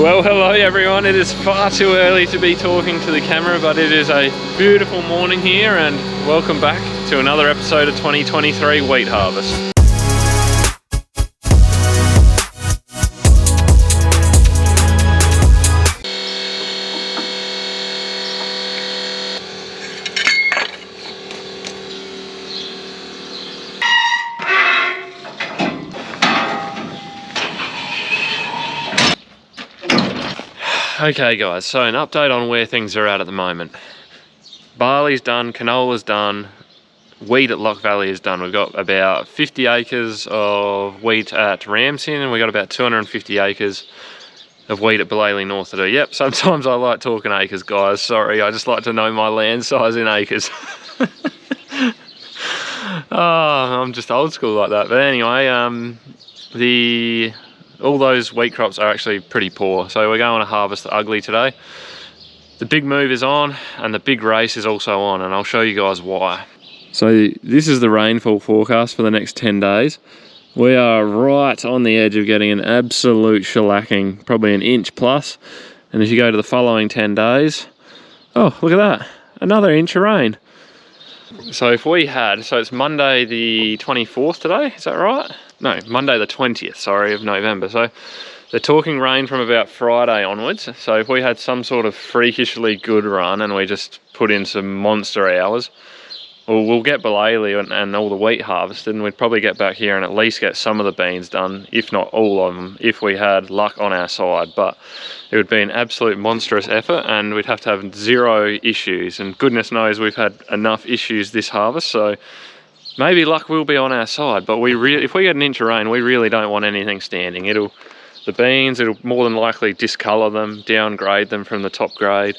Well, hello everyone. It is far too early to be talking to the camera, but it is a beautiful morning here, and welcome back to another episode of 2023 Wheat Harvest. Okay guys, so an update on where things are at the moment. Barley's done, canola's done, wheat at Lock Valley is done. We've got about 50 acres of wheat at Ramsden, and we've got about 250 acres of wheat at Belalie North to do. Yep, sometimes I like talking acres, guys. Sorry, I just like to know my land size in acres. Oh, I'm just old school like that. But anyway, all those wheat crops are actually pretty poor, so we're going to harvest the ugly today. The big move is on, and the big race is also on, and I'll show you guys why. So this is the rainfall forecast for the next 10 days. We are right on the edge of getting an absolute shellacking, probably an inch plus. And if you go to the following 10 days, oh, look at that, another inch of rain. So if we had, so it's Monday the 24th today, is that right? No, Monday the 20th, sorry, of November. So they're talking rain from about Friday onwards. So if we had some sort of freakishly good run and we just put in some monster hours, well, we'll get Belalie and all the wheat harvested, and we'd probably get back here and at least get some of the beans done, if not all of them, if we had luck on our side. But it would be an absolute monstrous effort, and we'd have to have zero issues. And goodness knows we've had enough issues this harvest, so maybe luck will be on our side. But if we get an inch of rain, we really don't want anything standing. The beans, it'll more than likely discolour them, downgrade them from the top grade.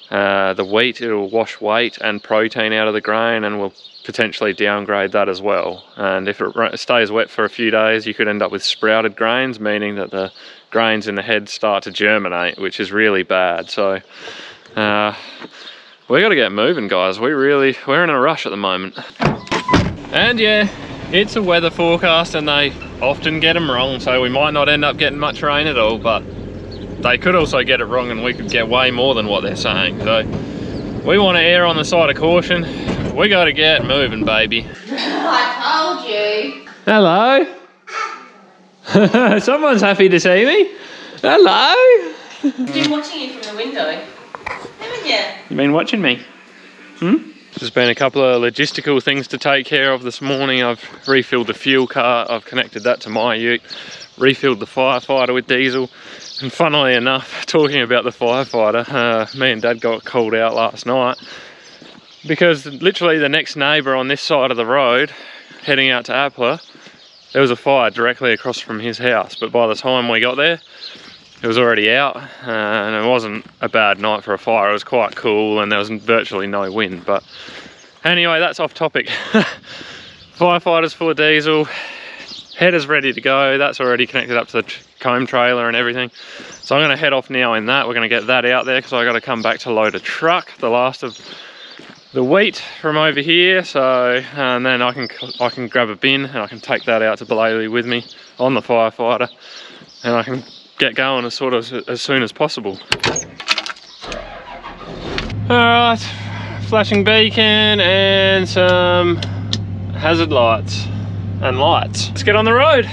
The wheat, it'll wash weight and protein out of the grain, and will potentially downgrade that as well. And if it stays wet for a few days, you could end up with sprouted grains, meaning that the grains in the head start to germinate, which is really bad. So we got to get moving, guys. We're in a rush at the moment. And yeah, it's a weather forecast, and they often get them wrong, so we might not end up getting much rain at all, but they could also get it wrong and we could get way more than what they're saying. So we want to err on the side of caution. We got to get moving, baby. I told you. Hello. Someone's happy to see me. Hello. I've been watching you from the window, haven't you? You been watching me? There's been a couple of logistical things to take care of this morning. I've refilled the fuel cart, I've connected that to my ute, refilled the firefighter with diesel. And funnily enough, talking about the firefighter, me and Dad got called out last night because literally the next neighbour on this side of the road, heading out to Appler, there was a fire directly across from his house. But by the time we got there, it was already out, and it wasn't a bad night for a fire. It was quite cool and there was virtually no wind. But anyway, that's off topic. Firefighter's full of diesel. Header's ready to go. That's already connected up to the comb trailer and everything. So I'm going to head off now in that. We're going to get that out there because I got to come back to load a truck, the last of the wheat from over here. So, and then I can grab a bin and I can take that out to Belalie with me on the firefighter, and I can get going as soon as possible. All right, flashing beacon and some hazard lights and lights. Let's get on the road.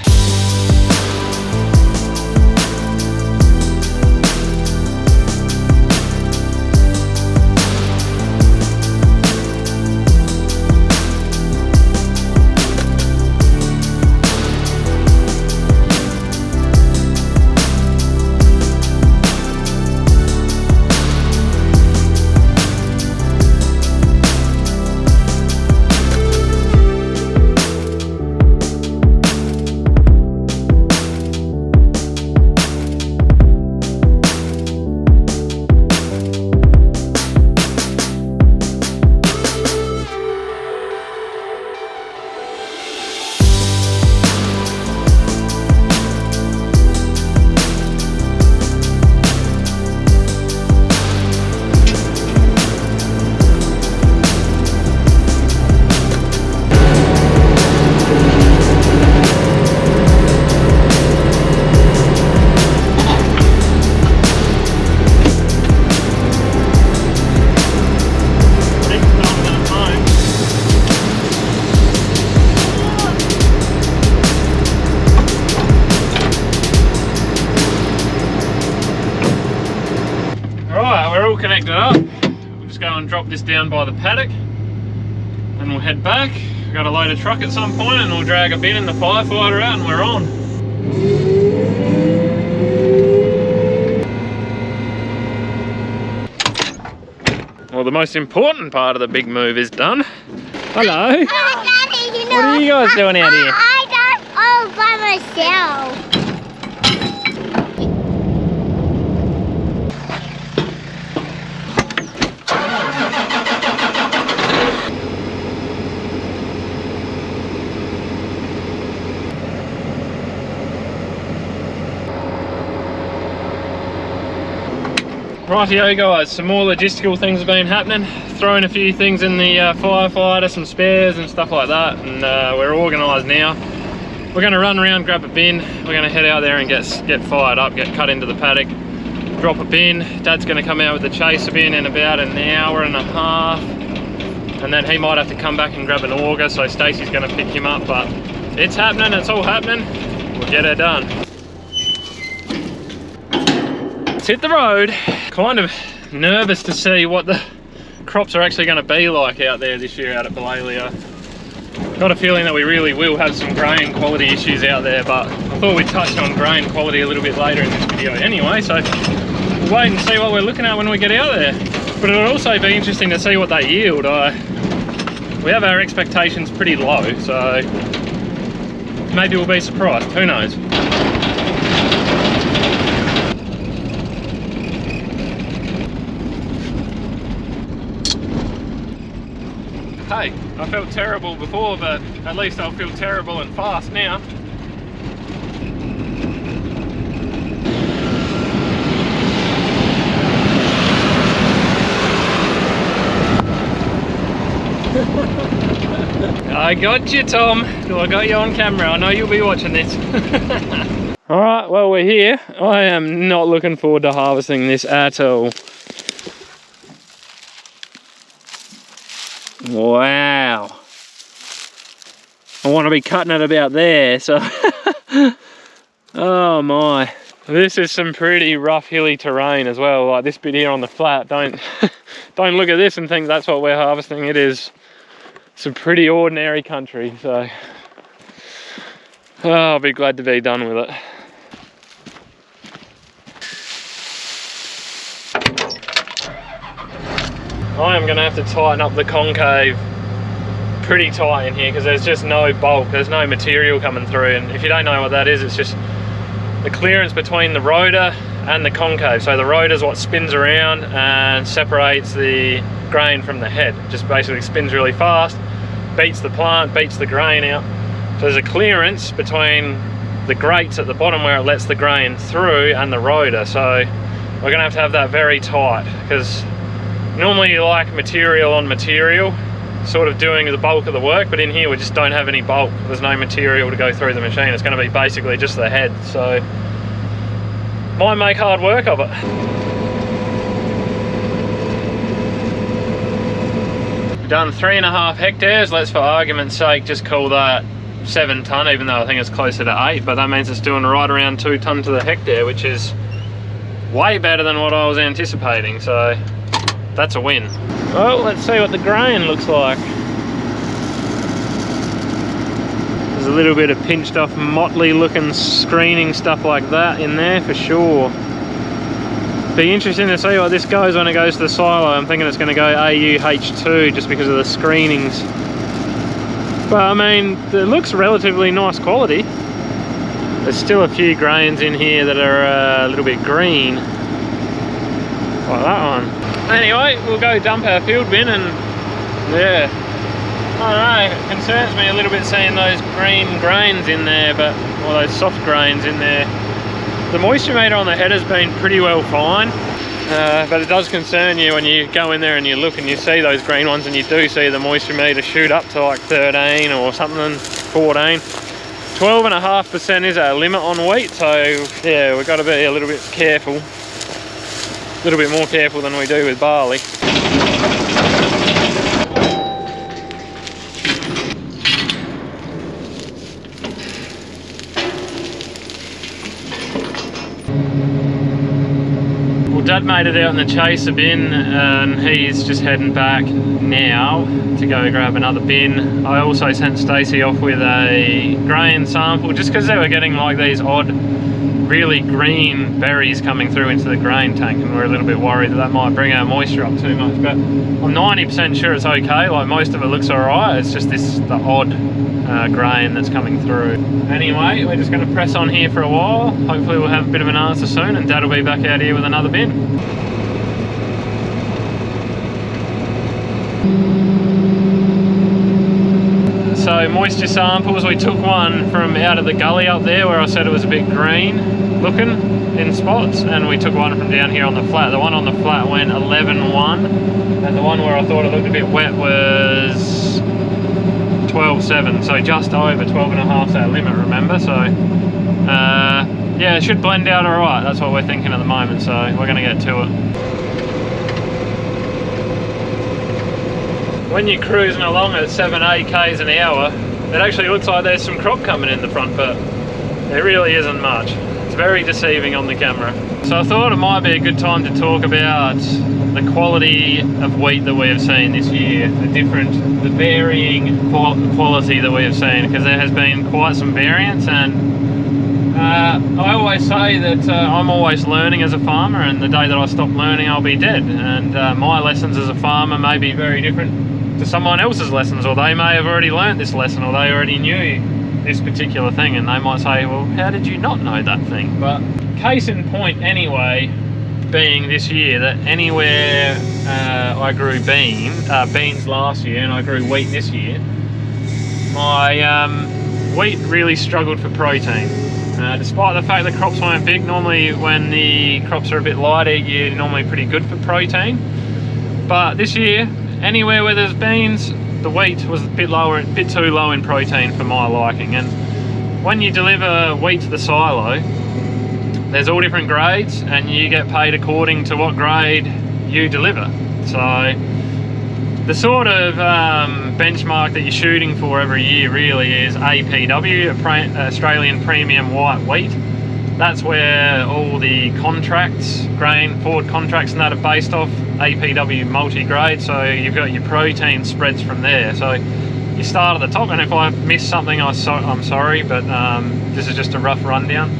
drop this down by the paddock and we'll head back. We've got to load a truck at some point and we'll drag a bin and the firefighter out and we're on. Well, the most important part of the big move is done. Hello. Oh, Daddy, you know, What are you guys doing out here? I got all by myself. Rightio guys, some more logistical things have been happening. Throwing a few things in the firefighter, some spares and stuff like that, and we're organised now. We're going to run around, grab a bin. We're going to head out there and get fired up, get cut into the paddock, drop a bin. Dad's going to come out with the chaser bin in about an hour and a half, and then he might have to come back and grab an auger, so Stacey's going to pick him up. But it's happening, it's all happening. We'll get it done. Let's hit the road. Kind of nervous to see what the crops are actually going to be like out there this year out at Belalie. Got a feeling that we really will have some grain quality issues out there, but I thought we'd touch on grain quality a little bit later in this video anyway, so we'll wait and see what we're looking at when we get out there. But it'll also be interesting to see what they yield. We have our expectations pretty low, so maybe we'll be surprised, who knows. Hey, I felt terrible before, but at least I'll feel terrible and fast now. I got you, Tom. I got you on camera. I know you'll be watching this. Alright, well, we're here. I am not looking forward to harvesting this at all. Wow. I want to be cutting it about there, so oh my. This is some pretty rough hilly terrain as well, like this bit here on the flat. Don't look at this and think that's what we're harvesting. It is some pretty ordinary country, so I'll be glad to be done with it. I am going to have to tighten up the concave pretty tight in here because there's just no bulk, there's no material coming through, and if you don't know what that is, it's just the clearance between the rotor and the concave. So the rotor is what spins around and separates the grain from the head. It just basically spins really fast, beats the plant, beats the grain out. So there's a clearance between the grates at the bottom where it lets the grain through and the rotor. So we're going to have that very tight because normally you like material on material, sort of doing the bulk of the work, but in here we just don't have any bulk. There's no material to go through the machine. It's going to be basically just the head, so might make hard work of it. We've done 3.5 hectares. Let's, for argument's sake, just call that 7 tonne, even though I think it's closer to 8, but that means it's doing right around 2 tonne to the hectare, which is way better than what I was anticipating, so that's a win. Well, let's see what the grain looks like. There's a little bit of pinched off, motley looking screening stuff like that in there for sure. Be interesting to see what this goes when it goes to the silo. I'm thinking it's going to go AUH2 just because of the screenings. But I mean, it looks relatively nice quality. There's still a few grains in here that are a little bit green, like that one. Anyway, we'll go dump our field bin and yeah, I don't know, it concerns me a little bit seeing those green grains in there, but, or those soft grains in there. The moisture meter on the head has been pretty well fine, but it does concern you when you go in there and you look and you see those green ones and you do see the moisture meter shoot up to like 13 or something, 14. 12.5% is our limit on wheat, so yeah, we've got to be a little bit careful. A little bit more careful than we do with barley. Well, Dad made it out in the chaser bin and he's just heading back now to go grab another bin. I also sent Stacey off with a grain sample just because they were getting like these odd, really green berries coming through into the grain tank, and we're a little bit worried that might bring our moisture up too much, but I'm 90% sure it's okay. Like, most of it looks alright, it's just the odd grain that's coming through. Anyway, we're just going to press on here for a while. Hopefully we'll have a bit of an answer soon and Dad will be back out here with another bin. So moisture samples, we took one from out of the gully up there where I said it was a bit green looking in spots, and we took one from down here on the flat. The one on the flat went 11.1 and the one where I thought it looked a bit wet was 12.7, so just over 12.5 is our limit, remember? So yeah, it should blend out alright, that's what we're thinking at the moment, so we're going to get to it. When you're cruising along at 7-8 k's an hour, it actually looks like there's some crop coming in the front, but there really isn't much. It's very deceiving on the camera. So I thought it might be a good time to talk about the quality of wheat that we have seen this year, the varying quality that we have seen, because there has been quite some variance, and I always say that I'm always learning as a farmer, and the day that I stop learning I'll be dead, and my lessons as a farmer may be very different to someone else's lessons, or they may have already learned this lesson, or they already knew this particular thing, and they might say, well, how did you not know that thing? But case in point anyway, being this year, that anywhere I grew beans last year and I grew wheat this year, my wheat really struggled for protein. Despite the fact the crops weren't big, normally when the crops are a bit lighter, you're normally pretty good for protein. But this year, anywhere where there's beans, the wheat was a bit too low in protein for my liking. And when you deliver wheat to the silo, there's all different grades, and you get paid according to what grade you deliver. So the sort of benchmark that you're shooting for every year really is APW, Australian Premium White Wheat. That's where all the contracts, grain forward contracts and that are based off APW multi-grade, so you've got your protein spreads from there. So you start at the top, and if I missed something, I'm sorry, but this is just a rough rundown.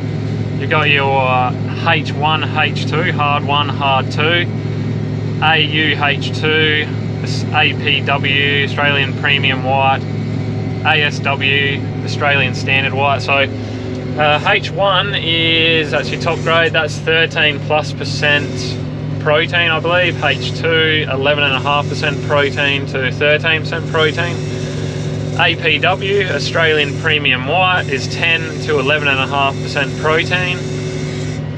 You've got your H1, H2, hard 1, hard 2, AU, H2, APW, Australian Premium White, ASW, Australian Standard White. So H1 is, that's your top grade, that's 13+% protein, I believe. H2, 11.5% protein to 13% protein. APW, Australian Premium White, is 10 to 11.5% protein.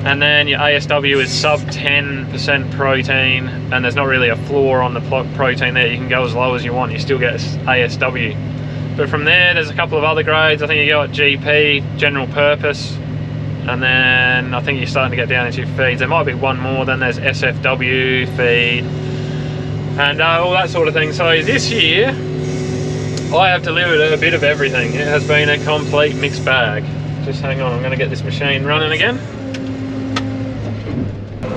And then your ASW is sub 10% protein, and there's not really a floor on the protein there. You can go as low as you want, you still get ASW. But from there, there's a couple of other grades. I think you got GP, general purpose, and then I think you're starting to get down into your feeds. There might be one more, then there's SFW, feed, and all that sort of thing. So this year, I have delivered a bit of everything. It has been a complete mixed bag. Just hang on, I'm gonna get this machine running again.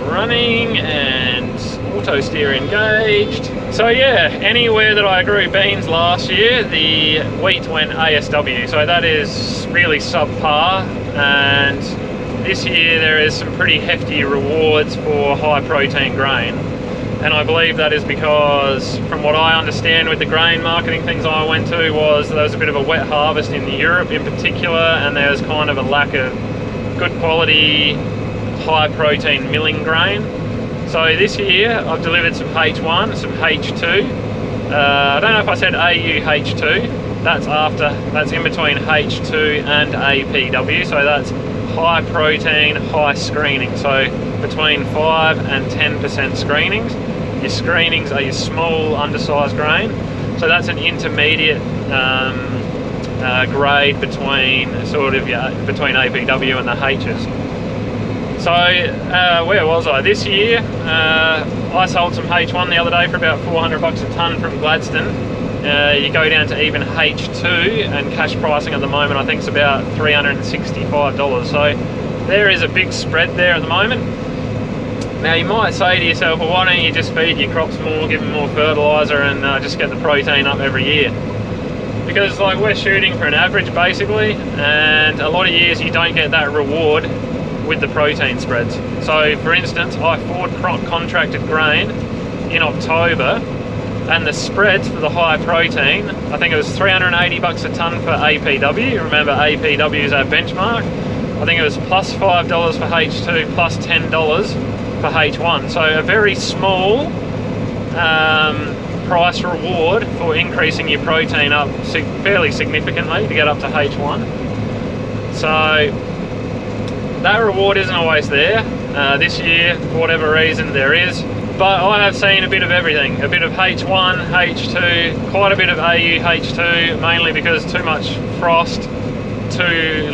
Running and auto steer engaged. So yeah, anywhere that I grew beans last year, the wheat went ASW, so that is really subpar, and this year there is some pretty hefty rewards for high protein grain, and I believe that is because, from what I understand with the grain marketing things I went to, was there was a bit of a wet harvest in Europe in particular, and there's kind of a lack of good quality high protein milling grain. So this year I've delivered some H1, some H2. I don't know if I said AU H2. That's in between H2 and APW. So that's high protein, high screening. So between 5 and 10% screenings. Your screenings are your small undersized grain. So that's an intermediate grade between between APW and the H's. So where was I? This year I sold some H1 the other day for about $400 a tonne from Gladstone. You go down to even H2, and cash pricing at the moment I think is about $365. So there is a big spread there at the moment. Now you might say to yourself, well, why don't you just feed your crops more, give them more fertiliser and just get the protein up every year? Because like we're shooting for an average basically, and a lot of years you don't get that reward with the protein spreads. So for instance, I forward contracted grain in October, and the spreads for the high protein, I think it was 380 bucks a tonne for APW. Remember APW is our benchmark. I think it was plus $5 for H2, plus $10 for H1. So a very small price reward for increasing your protein up fairly significantly to get up to H1. So that reward isn't always there. This year, for whatever reason, there is. But I have seen a bit of everything. A bit of H1, H2, quite a bit of AU-H2, mainly because too much frost, too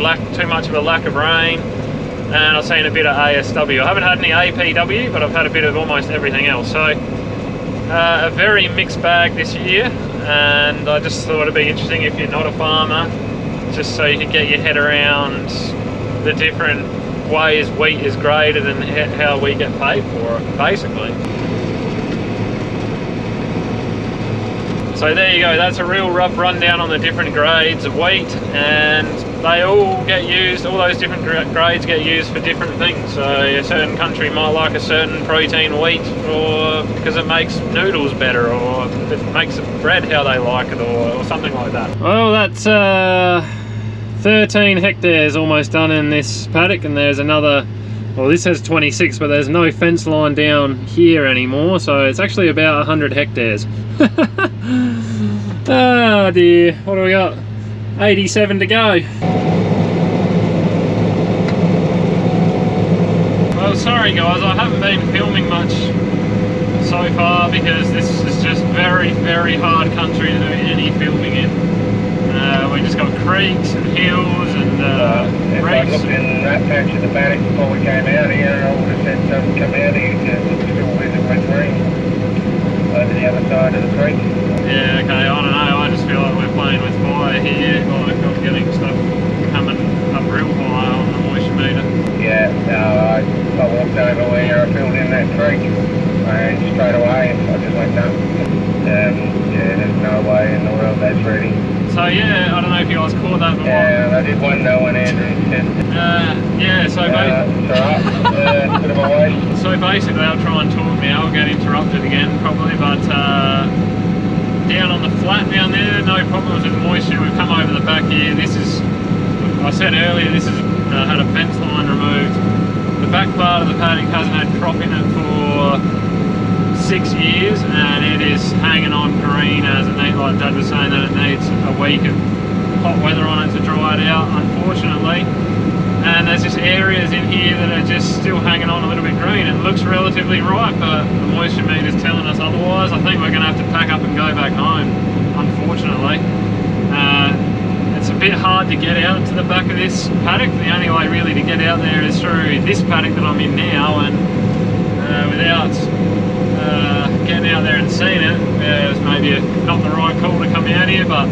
much of a lack of rain, and I've seen a bit of ASW. I haven't had any APW, but I've had a bit of almost everything else. So a very mixed bag this year, and I just thought it'd be interesting if you're not a farmer, just so you can get your head around the different ways wheat is graded and how we get paid for it, basically. So there you go, that's a real rough rundown on the different grades of wheat, and they all get used, all those different grades get used for different things. So a certain country might like a certain protein wheat or because it makes noodles better, or it makes bread how they like it, or something like that. Well, that's 13 hectares almost done in this paddock, and there's another, well this has 26, but there's no fence line down here anymore, so it's actually about 100 hectares. Oh dear, what do we got? 87 to go. Well, sorry guys, I haven't been filming much so far because this is just very, very hard country to do any filming in. We just got creeks and hills and if I looked in that patch of the paddock before we came out here, I would have said something come out here because it was still visibly green over the other side of the creek. Yeah, okay, I don't know, I just feel like we're playing with fire here, like I'm getting stuff coming up real high on the moisture meter. Yeah, I walked over where I filled in that creek and straight away I just went no. Yeah, there's no way in the world that's ready. So yeah, I don't know if you guys caught that before. Yeah, I did one know when Andrew said. Yeah, so it's alright, bit of a waste. So basically I'll try and talk now, I'll get interrupted again probably, but down on the flat down there, no problems with moisture. We've come over the back here. This is, I said earlier, this has had a fence line removed. The back part of the paddock hasn't had crop in it for 6 years, and it is hanging on green as it needs, like Dad was saying, that it needs a week of hot weather on it to dry it out, unfortunately. And there's just areas in here that are just still hanging on a little bit green. It looks relatively ripe, but the moisture meter's telling us otherwise. I think we're going to have to pack up and go back home, unfortunately. It's a bit hard to get out to the back of this paddock. The only way really to get out there is through this paddock that I'm in now, and without getting out there and seeing it, it's maybe not the right call to come out here, but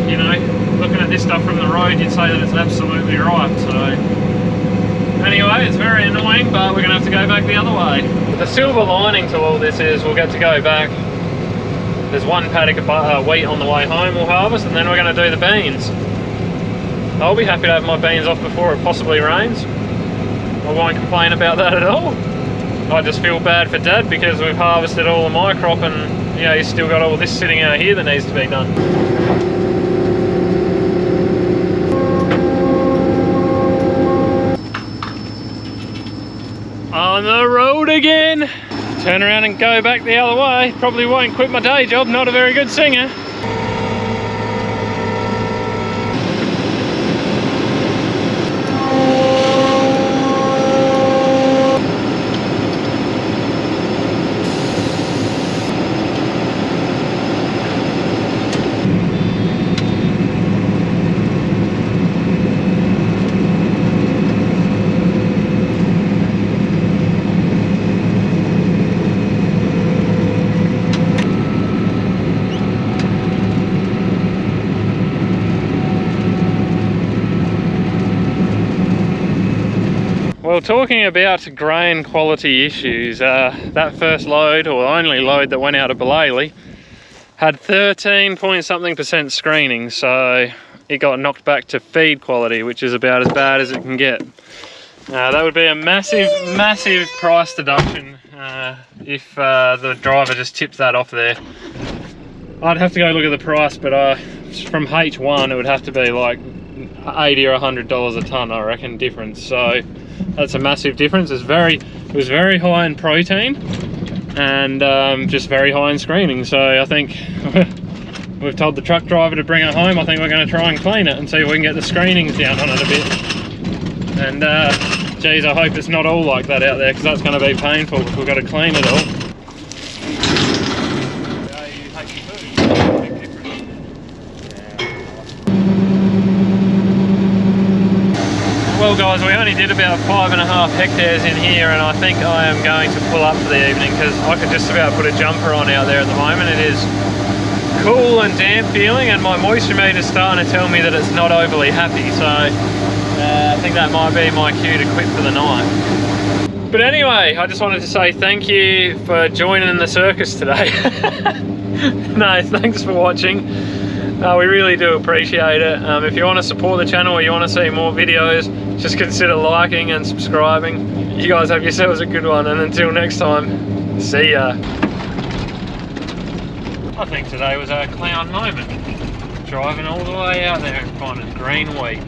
you know, looking at this stuff from the road, you'd say that it's absolutely ripe. So anyway, it's very annoying, but we're going to have to go back the other way. The silver lining to all this is we'll get to go back. There's one paddock of wheat on the way home we'll harvest, and then we're going to do the beans. I'll be happy to have my beans off before it possibly rains. I won't complain about that at all. I just feel bad for Dad because we've harvested all of my crop, and yeah, he's still got all this sitting out here that needs to be done. On the road again. Turn around and go back the other way. Probably won't quit my day job, not a very good singer. Well, talking about grain quality issues, that first load, or only load that went out of Belalie, had 13 point something% screening, so it got knocked back to feed quality, which is about as bad as it can get. That would be a massive price deduction if the driver just tips that off there. I'd have to go look at the price, but from H1 it would have to be like $80 or $100 a tonne, I reckon, difference. So that's a massive difference. It was very high in protein and just very high in screening. So I think we've told the truck driver to bring it home. I think we're going to try and clean it and see if we can get the screenings down on it a bit. And geez, I hope it's not all like that out there, because that's going to be painful if we've got to clean it all. Well guys, we only did about 5.5 hectares in here, and I think I am going to pull up for the evening, because I could just about put a jumper on out there at the moment. It is cool and damp feeling, and my moisture meter is starting to tell me that it's not overly happy, so I think that might be my cue to quit for the night. But anyway, I just wanted to say thank you for joining in the circus today. No, thanks for watching. We really do appreciate it. If you want to support the channel or you want to see more videos, just consider liking and subscribing. You guys have yourselves a good one, and until next time, see ya. I think today was our clown moment. Driving all the way out there and finding green wheat.